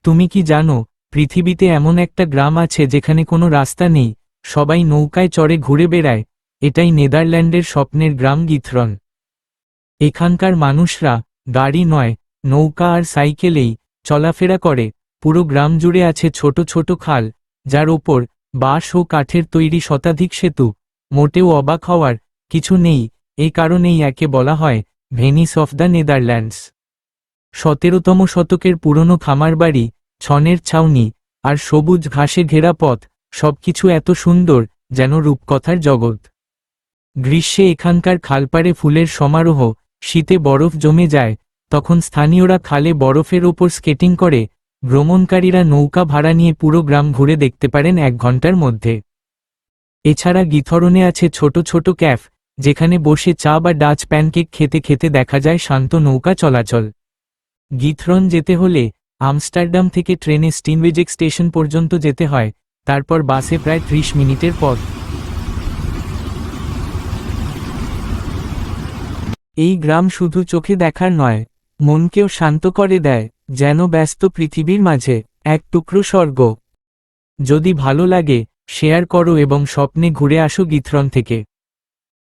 তুমি কি জানো, পৃথিবীতে এমন একটা গ্রাম আছে যেখানে কোনো রাস্তা নেই, সবাই নৌকায় চড়ে ঘুরে বেড়ায়? এটাই নেদারল্যান্ডের স্বপ্নের গ্রাম গিথরন। এখানকার মানুষরা গাড়ি নয়, নৌকা আর সাইকেলেই চলাফেরা করে। পুরো গ্রাম জুড়ে আছে ছোট ছোট খাল, যার ওপর বাঁশ ও কাঠের তৈরি শতাধিক সেতু। মোটেও অবাক হওয়ার কিছু নেই, এই কারণেই একে বলা হয় ভেনিস অফ দ্য নেদারল্যান্ডস। 17তম শতকের পুরনো খামারবাড়ি, ছনের ছাউনি আর সবুজ ঘাসে ঘেরা পথ, সবকিছু এত সুন্দর যেন রূপকথার জগৎ। গ্রীষ্মে এখানকার খালপাড়ে ফুলের সমারোহ, শীতে বরফ জমে যায়, তখন স্থানীয়রা খালে বরফের ওপর স্কেটিং করে। ভ্রমণকারীরা নৌকা ভাড়া নিয়ে পুরো গ্রাম ঘুরে দেখতে পারেন 1 ঘন্টার মধ্যে। এছাড়া গিথরনে আছে ছোট ছোট ক্যাফ, যেখানে বসে চা বা ডাচ প্যানকেক খেতে খেতে দেখা যায় শান্ত নৌকা চলাচল। গিথরন যেতে হলে আমস্টারডাম থেকে ট্রেনে স্টিনওয়েজেক স্টেশন পর্যন্ত যেতে হয়, তারপর বাসে প্রায় 30 মিনিটের পথ। এই গ্রাম শুধু চোখে দেখার নয়, মনকেও শান্ত করে দেয়, যেন ব্যস্ত পৃথিবীর মাঝে এক টুকরো স্বর্গ। যদি ভালো লাগে, শেয়ার করো এবং স্বপ্নে ঘুরে আসো গিথরন থেকে।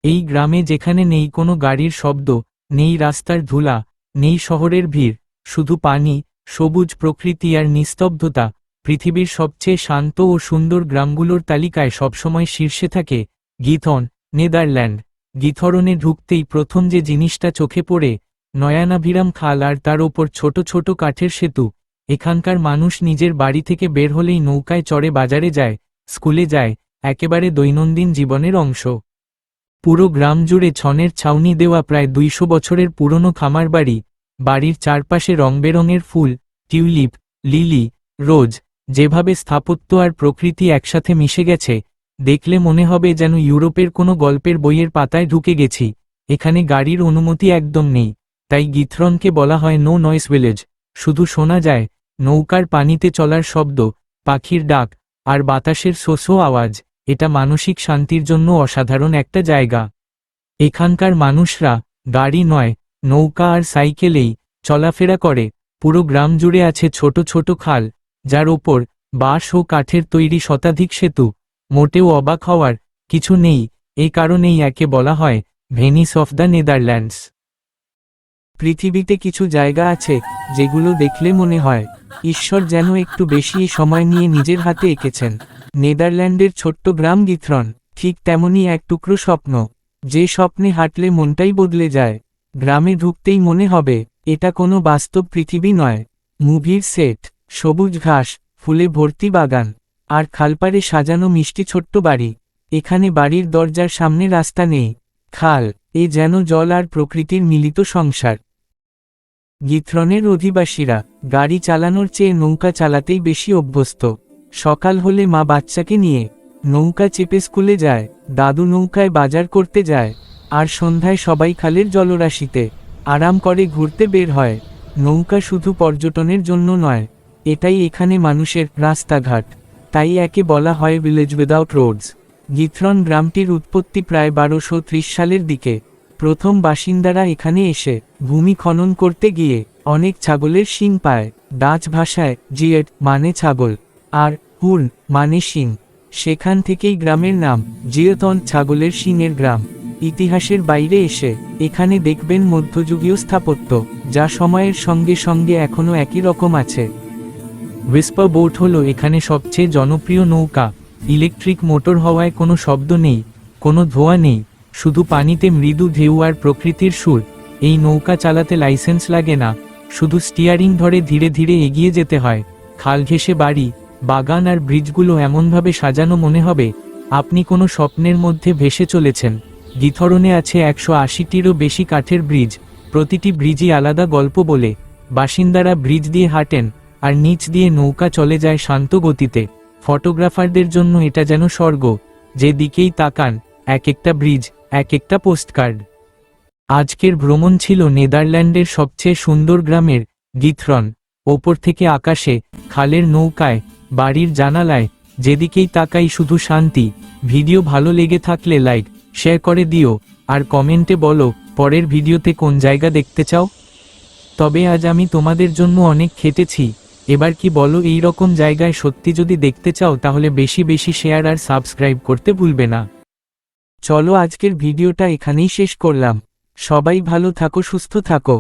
এই গ্রামে যেখানে নেই কোনো গাড়ির শব্দ, নেই রাস্তার ধুলা, নেই শহরের ভিড়, শুধু পানি, সবুজ প্রকৃতি আর নিস্তব্ধতা, পৃথিবীর সবচেয়ে শান্ত ও সুন্দর গ্রামগুলোর তালিকায় সবসময় শীর্ষে থাকে গিথরন, নেদারল্যান্ড। গিথরনে ঢুকতেই প্রথম যে জিনিসটা চোখে পড়ে, নয়ানাভিরাম খাল আর তার ওপর ছোট ছোট কাঠের সেতু। এখানকার মানুষ নিজের বাড়ি থেকে বের হলেই নৌকায় চড়ে বাজারে যায়, স্কুলে যায়, একেবারে দৈনন্দিন জীবনের অংশ। পুরো গ্রাম জুড়ে ছনের ছাউনি দেওয়া প্রায় 200 বছরের পুরনো খামারবাড়ি। বাড়ির চারপাশে রংবেরঙের ফুল, টিউলিপ, লিলি, রোজ। যেভাবে স্থাপত্য আর প্রকৃতি একসাথে মিশে গেছে, দেখলে মনে হবে যেন ইউরোপের কোনো গল্পের বইয়ের পাতায় ঢুকে গেছি। এখানে গাড়ির অনুমতি একদম নেই, তাই গিথরনকে বলা হয় নো নয়েজ ভিলেজ। শুধু শোনা যায় নৌকার পানিতে চলার শব্দ, পাখির ডাক আর বাতাসের শোষো আওয়াজ। এটা মানসিক শান্তির জন্য অসাধারণ একটা জায়গা। এখানকার মানুষরা গাড়ি নয়, নৌকা আর সাইকেলেই চলাফেরা করে। পুরো গ্রাম জুড়ে আছে ছোট ছোট খাল, যার ওপর বাঁশ ও কাঠের তৈরি শতাধিক সেতু। মোটেও অবাক হওয়ার কিছু নেই, এই কারণেই একে বলা হয় ভেনিস অফ দ্য নেদারল্যান্ডস। পৃথিবীতে কিছু জায়গা আছে যেগুলো দেখলে মনে হয় ঈশ্বর যেন একটু বেশি সময় নিয়ে নিজের হাতে এঁকেছেন। নেদারল্যান্ডের ছোট্ট গ্রাম গিথরন ঠিক তেমনই এক টুকরো স্বপ্ন, যে স্বপ্নে হাঁটলে মনটাই বদলে যায়। গ্রামে ঢুকতেই মনে হবে এটা কোনো বাস্তব পৃথিবী নয়, মুভির সেট। সবুজ ঘাস, ফুলে ভর্তি বাগান, আর খালপাড়ে সাজানো মিষ্টি ছোট্ট বাড়ি। এখানে বাড়ির দরজার সামনে রাস্তা নেই, খাল, এ যেন জল আর প্রকৃতির মিলিত সংসার। গিথরনের অধিবাসীরা গাড়ি চালানোর চেয়ে নৌকা চালাতেই বেশি অভ্যস্ত। সকাল হলে মা বাচ্চাকে নিয়ে নৌকা চেপে স্কুলে যায়, দাদু নৌকায় বাজার করতে যায়, আর সন্ধ্যায় সবাই খালের জলরাশিতে আরাম করে ঘুরতে বের হয়। নৌকা শুধু পর্যটনের জন্য নয়, এটাই এখানে মানুষের রাস্তাঘাট। তাই একে বলা হয় ভিলেজ উইদাউট রোডস। গিথরন গ্রামটির উৎপত্তি প্রায় 1230 সালের দিকে। প্রথম বাসিন্দারা এখানে এসে ভূমি খনন করতে গিয়ে অনেক ছাগলের শিং পায়। ডাচ ভাষায় জিয়েট মানে ছাগল আর হুর্ন মানে শিং। সেখান থেকেই গ্রামের নাম জিয়েতন, ছাগলের শিংয়ের গ্রাম। ইতিহাসের বাইরে এসে এখানে দেখবেন মধ্যযুগীয় স্থাপত্য, যা সময়ের সঙ্গে সঙ্গে এখনও একই রকম আছে। হুইস্পার বোট হলো এখানে সবচেয়ে জনপ্রিয় নৌকা। ইলেকট্রিক মোটর হওয়ায় কোনো শব্দ নেই, কোনো ধোঁয়া নেই, শুধু পানিতে মৃদু ঢেউ আর প্রকৃতির সুর। এই নৌকা চালাতে লাইসেন্স লাগে না, শুধু স্টিয়ারিং ধরে ধীরে ধীরে এগিয়ে যেতে হয়। খাল ঘেঁষে বাড়ি, বাগান আর ব্রিজগুলো এমনভাবে সাজানো মনে হবে আপনি কোনো স্বপ্নের মধ্যে ভেসে চলেছেন। গিথরনে আছে 180টিরও বেশি কাঠের ব্রিজ, প্রতিটি ব্রিজই আলাদা গল্প বলে। বাসিন্দারা ব্রিজ দিয়ে হাঁটেন, আর নিচ দিয়ে নৌকা চলে যায় শান্ত গতিতে। ফটোগ্রাফারদের জন্য এটা যেন স্বর্গ, যে দিকেই তাকান এক একটা ব্রিজ, এক একটা পোস্টকার্ড। আজকের ভ্রমণ ছিল নেদারল্যান্ডের সবচেয়ে সুন্দর গ্রামের গিথরন। ওপর থেকে আকাশে, খালের নৌকায়, বাড়ির জানালায়, যেদিকেই তাকাই শুধু শান্তি। ভিডিও ভালো লেগে থাকলে লাইক, শেয়ার করে দিও, আর কমেন্টে বলো পরের ভিডিওতে কোন জায়গা দেখতে চাও। তবে আজ আমি তোমাদের জন্য অনেক খেটেছি, এবার কি বলো, এই রকম জায়গায় সত্যি যদি দেখতে চাও তাহলে বেশি বেশি শেয়ার আর সাবস্ক্রাইব করতে ভুলবে না। চলো আজকের ভিডিওটা এখানেই শেষ করলাম। সবাই ভালো থাকো, সুস্থ থাকো।